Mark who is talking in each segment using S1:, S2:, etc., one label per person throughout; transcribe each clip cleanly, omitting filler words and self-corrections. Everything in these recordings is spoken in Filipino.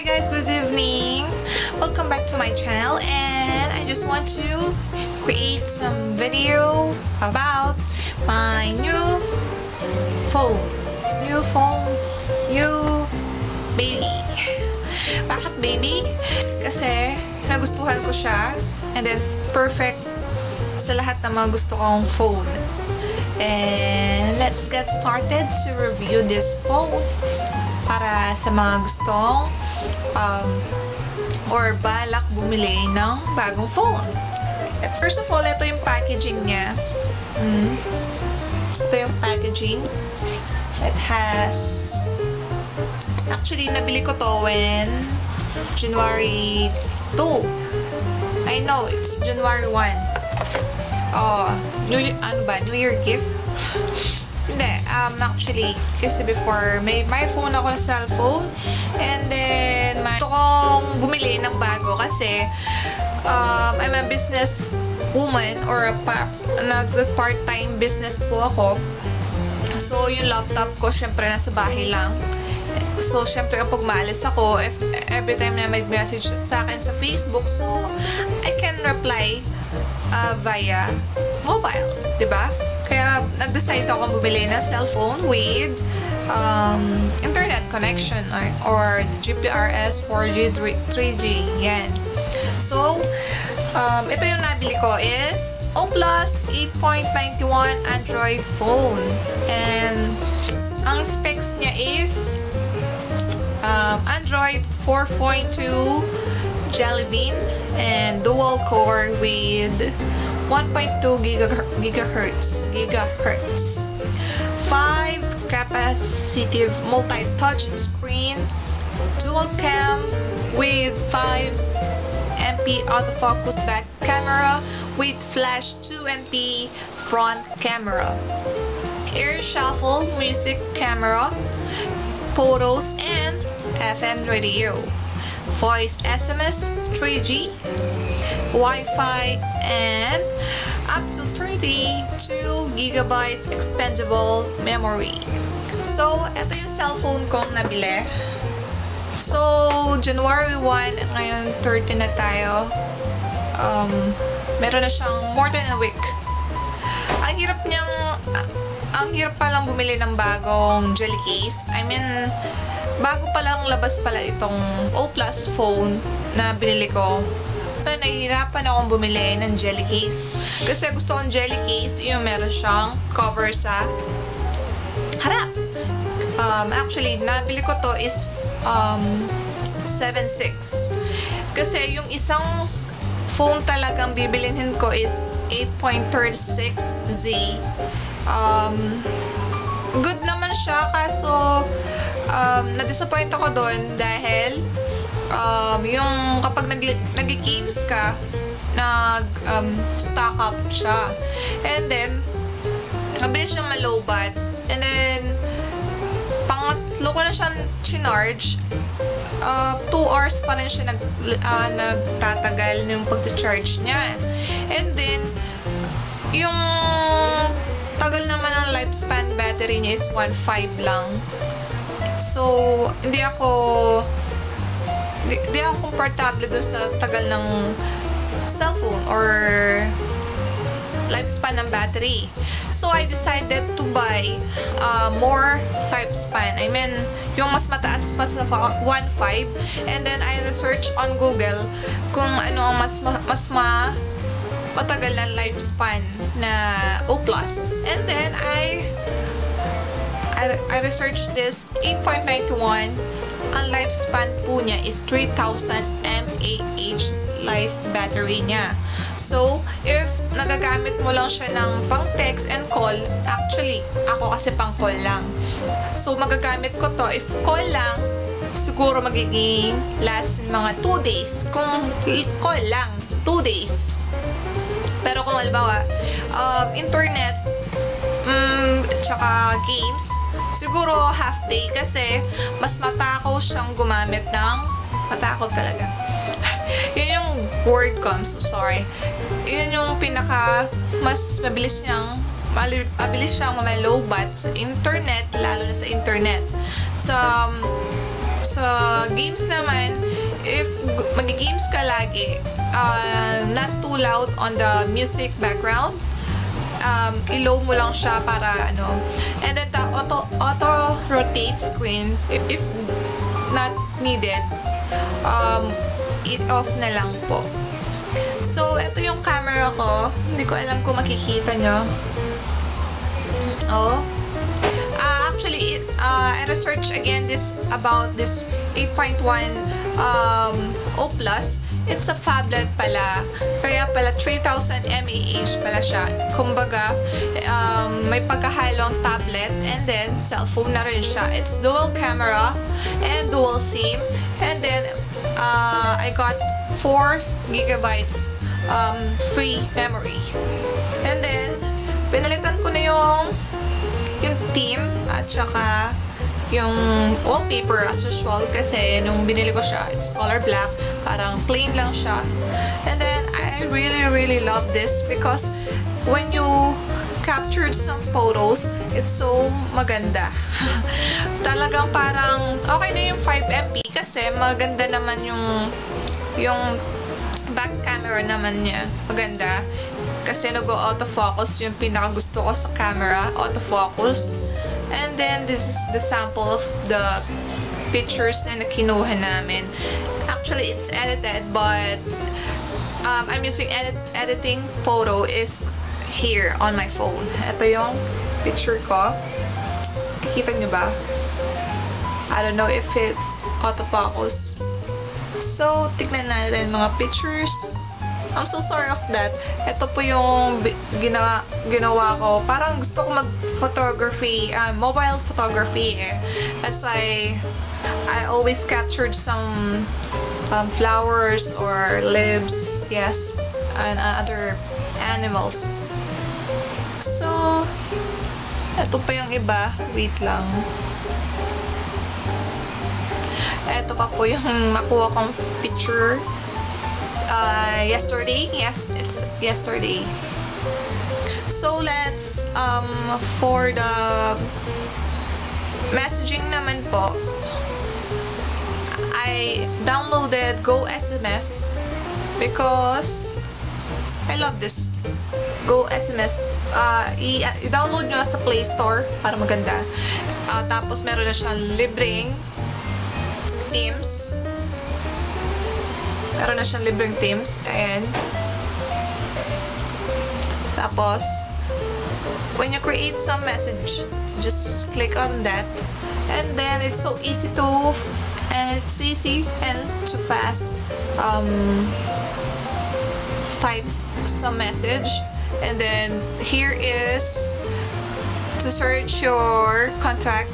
S1: Hi guys, good evening. Welcome back to my channel, and I just want to create some video about my new phone. New baby. Bakit baby? Kasi nagustuhan ko siya, and then perfect sa lahat ng mga gusto kong phone. And let's get started to review this phone para sa mga gustong or balak bumili ng bagong phone. First of all, ito yung packaging niya. Ito yung packaging. It has... Actually, nabili ko to when January 2. I know, it's January 1. New Year gift? Hindi, actually, kasi before, may phone ako na cellphone, and then, gusto kong bumili ng bago kasi, I'm a business woman, or nag-part-time business po ako. So, yung laptop ko, syempre, nasa bahay lang. So, syempre, kapag maalis ako, every time na may message sa akin sa Facebook, so, I can reply via mobile, diba? Kaya, nag-decide ako bumili ng cellphone with internet connection or GPRS 4G, 3G, yan. So, ito yung nabili ko is OPLUS 8.91 Android phone. And, ang specs niya is Android 4.2 Jelly Bean and dual core with 1.2 gigahertz, 5 capacitive multi-touch screen, dual cam with 5 MP autofocus back camera with flash 2 MP front camera, air shuffle music camera, photos and FM radio, voice SMS, 3G, Wi-Fi, and up to 32 gigabytes expandable memory. So, ito yung cellphone kong nabili. So, January 1, ngayon 30 na tayo. Meron na siyang more than a week. Ang hirap palang bumili ng bagong jelly case. I mean, bago palang labas pala itong OPLUS phone na binili ko. Nahihirapan akong bumili ng jelly case. Kasi gusto kong jelly case yung meron siyang cover sa harap. Actually, nabili ko to is 7.6. Kasi yung isang phone talagang bibilhin ko is 8.36Z. Good naman siya, kaso na-disappoint ako doon dahil yung kapag nag-games ka, stock up siya. And then, mabilis siyang malobat. And then, pangatlo ko na siyang chinarge. 2 hours pa rin siya nagtatagal yung pag-charge niya. And then, yung tagal naman ng lifespan battery niya is 1.5 lang. So, hindi ako komportable doon sa tagal ng cellphone or lifespan ng battery. So, I decided to buy more lifespan. I mean, yung mas mataas pa sa 1.5. And then, I research on Google kung ano ang mas matagal na lifespan na OPLUS. And then, I researched this 8.91. Ang lifespan po niya is 3,000 mAh life battery niya. So, if nagagamit mo lang siya ng pang text and call, actually, ako kasi pang call lang. So, magagamit ko to. If call lang, siguro magiging last mga 2 days. Kung call lang, 2 days. Pero kung halimbawa, internet, tsaka games, siguro half day kasi mas matakaw siyang gumamit ng matakaw talaga. Yun yung word ko, I'm so sorry. Yun yung mas mabilis siyang mamalobat sa internet, lalo na sa internet. Sa games naman, if mag-games ka lagi, not too loud on the music background. I-low mo lang siya para ano. And then the auto rotate screen, if not needed, i-off na lang po. So, ito yung camera ko. Hindi ko alam kung makikita nyo. Oh. Actually, I researched again about this 8.1 O+. It's a phablet pala. Kaya pala 3000 mAh pala siya. Kumbaga, may pagkahalong tablet and then cellphone na rin siya. It's dual camera and dual SIM. And then, I got 4 gigabytes free memory. And then, pinalitan ko na yung theme at saka yung wallpaper as usual kasi nung binili ko siya, it's color black, parang plain lang siya. And then, I really love this because when you captured some photos, it's so maganda. Talagang parang okay na yung 5MP kasi maganda naman yung back camera naman niya. Maganda. Kasi nag-autofocus yung pinakagusto ko sa camera, autofocus. And then, this is the sample of the pictures na nakinuha namin. Actually, it's edited, but I'm using editing photo is here on my phone. Ito yung picture ko. Nakikita nyo ba? I don't know if it's autofocus. So, tignan natin mga pictures. I'm so sorry of that. Ito po yung ginawa ko. Parang gusto ko mag-photography, mobile photography eh. That's why I always captured some flowers or leaves, yes, and other animals. So, ito pa yung iba. Wait lang. Ito pa po yung nakuha kong picture. Yesterday. Yes, it's yesterday. So, let's, for the messaging naman po, I downloaded Go SMS because I love this. Go SMS. I-download nyo sa Play Store para maganda. Tapos, meron na siyang libreng themes. Meron na siyang libreng themes. And tapos, when you create some message, just click on that. And then, it's so easy to, and it's easy and too fast type some message. And then, here is to search your contact.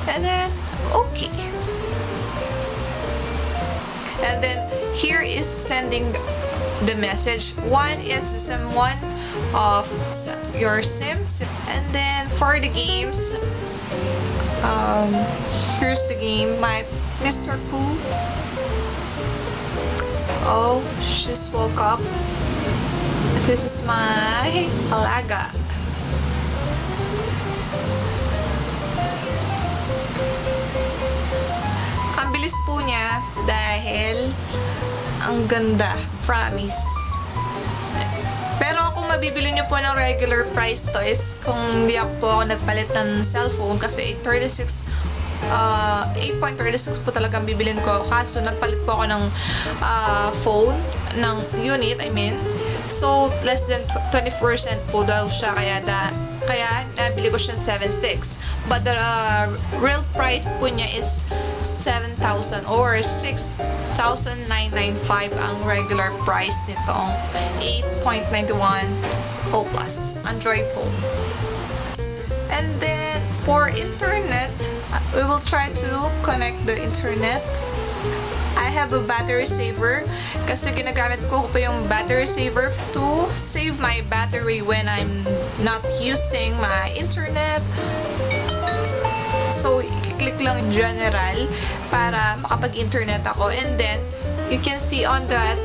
S1: And then, okay. And then, here is sending the message. One is the someone of your SIM. And then, for the games, here's the game, my Mr. Pooh. Oh, she's woke up. This is my alaga. Ang bilis po niya dahil ang ganda, promise. Pero kung mabibili niyo po ng regular price toys, kung hindi ako nagpalit ng cellphone kasi 8.36 po talagang bibilin ko. Kaso nagpalit po ako ng phone, ng unit, I mean. So, less than 20% po daw siya, kaya nabili ko siya 7.6. But the real price po niya is 7,000 or 6,995 ang regular price nitong 8.91 O Plus Android phone. And then, for internet, we will try to connect the internet. I have a battery saver kasi ginagamit ko pa yung battery saver to save my battery when I'm not using my internet. So, i-click lang general para makapag-internet ako. And then, you can see on the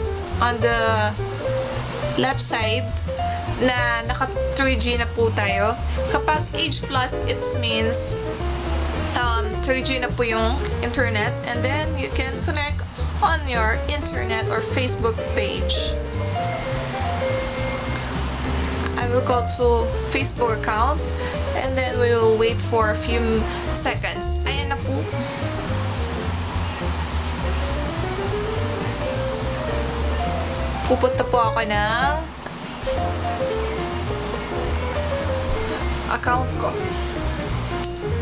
S1: left side na naka 3G na po tayo. Kapag H+, it means 3G na po yung internet, and then you can connect on your internet or Facebook page. I will go to Facebook account, and then we will wait for a few seconds. Ayan na po. Pupunta po ako ng account ko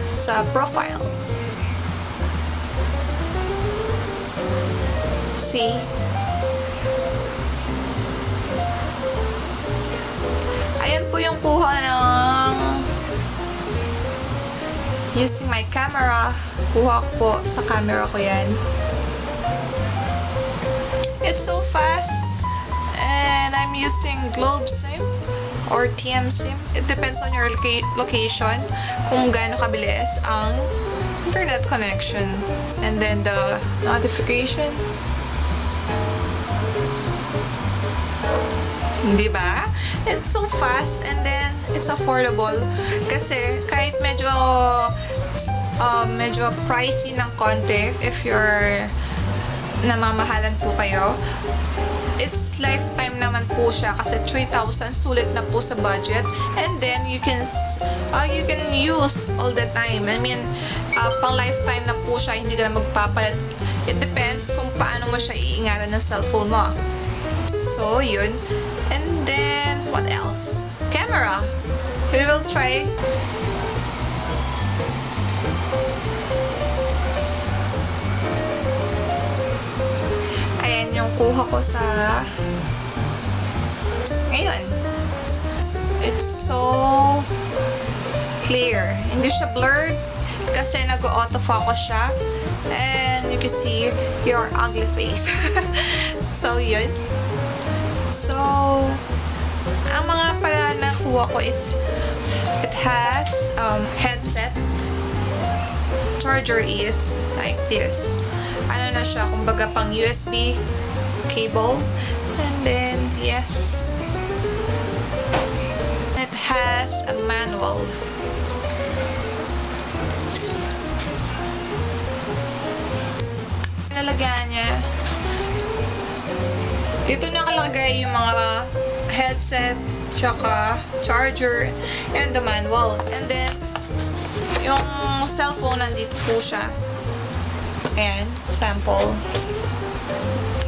S1: sa profile. See? Ayan po yung kuha ng using my camera. Kuha ko po sa camera ko yan. It's so fast. And I'm using Globe SIM or TM SIM. It depends on your location kung gaano kabilis ang internet connection. And then the notification. Di ba? It's so fast, and then it's affordable. Kasi kahit medyo pricey ng konti, if you're namamahalan po kayo, it's lifetime naman po siya kasi 3,000 sulit na po sa budget, and then you can use all the time. I mean, pang lifetime na po siya, hindi ka na magpapalit. It depends kung paano mo siya iingatan ng cellphone mo. So, yun. And then, what else? Camera. We will try. Ayan yung kuha ko sa ngayon. It's so clear. Hindi siya blurred kasi nag-autofocus siya, and you can see your ugly face. So, yun. So, ang mga pala nakuha ko is it has headset. Charger is like this. Ano na siya, kumbaga pang USB cable. And then, yes. It has a manual. Nalagyan niya. Dito nakalagay yung mga headset, tsaka charger, and the manual. And then, yung cellphone, nandito po siya. Ayan, sample.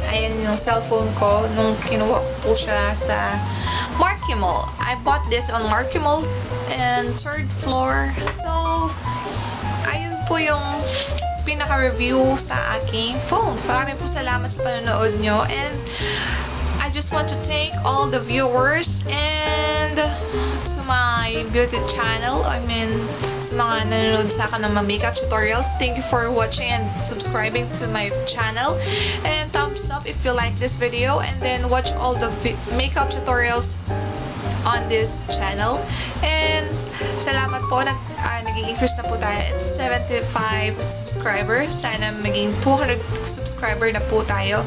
S1: Ayan yung cellphone ko nung kinuha ko po siya sa Marky Mall. I bought this on Marky Mall and 3rd floor. So, ayun po yung pinaka-review sa aking phone. Maraming po salamat sa panonood nyo, and I just want to thank all the viewers and to my beauty channel. I mean, sa mga nanonood sa akin ng mga makeup tutorials. Thank you for watching and subscribing to my channel. And thumbs up if you like this video, and then watch all the makeup tutorials on this channel. And salamat po, nag-increase na po tayo at 75 subscribers. Sana maging 200 subscriber na po tayo.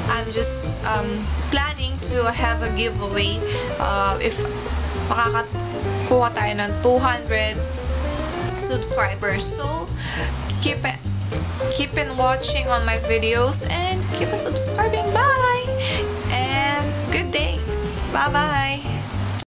S1: I'm just planning to have a giveaway if makakakuha tayo ng 200 subscribers. So keep on watching on my videos and keep on subscribing. Bye and good day. Bye bye.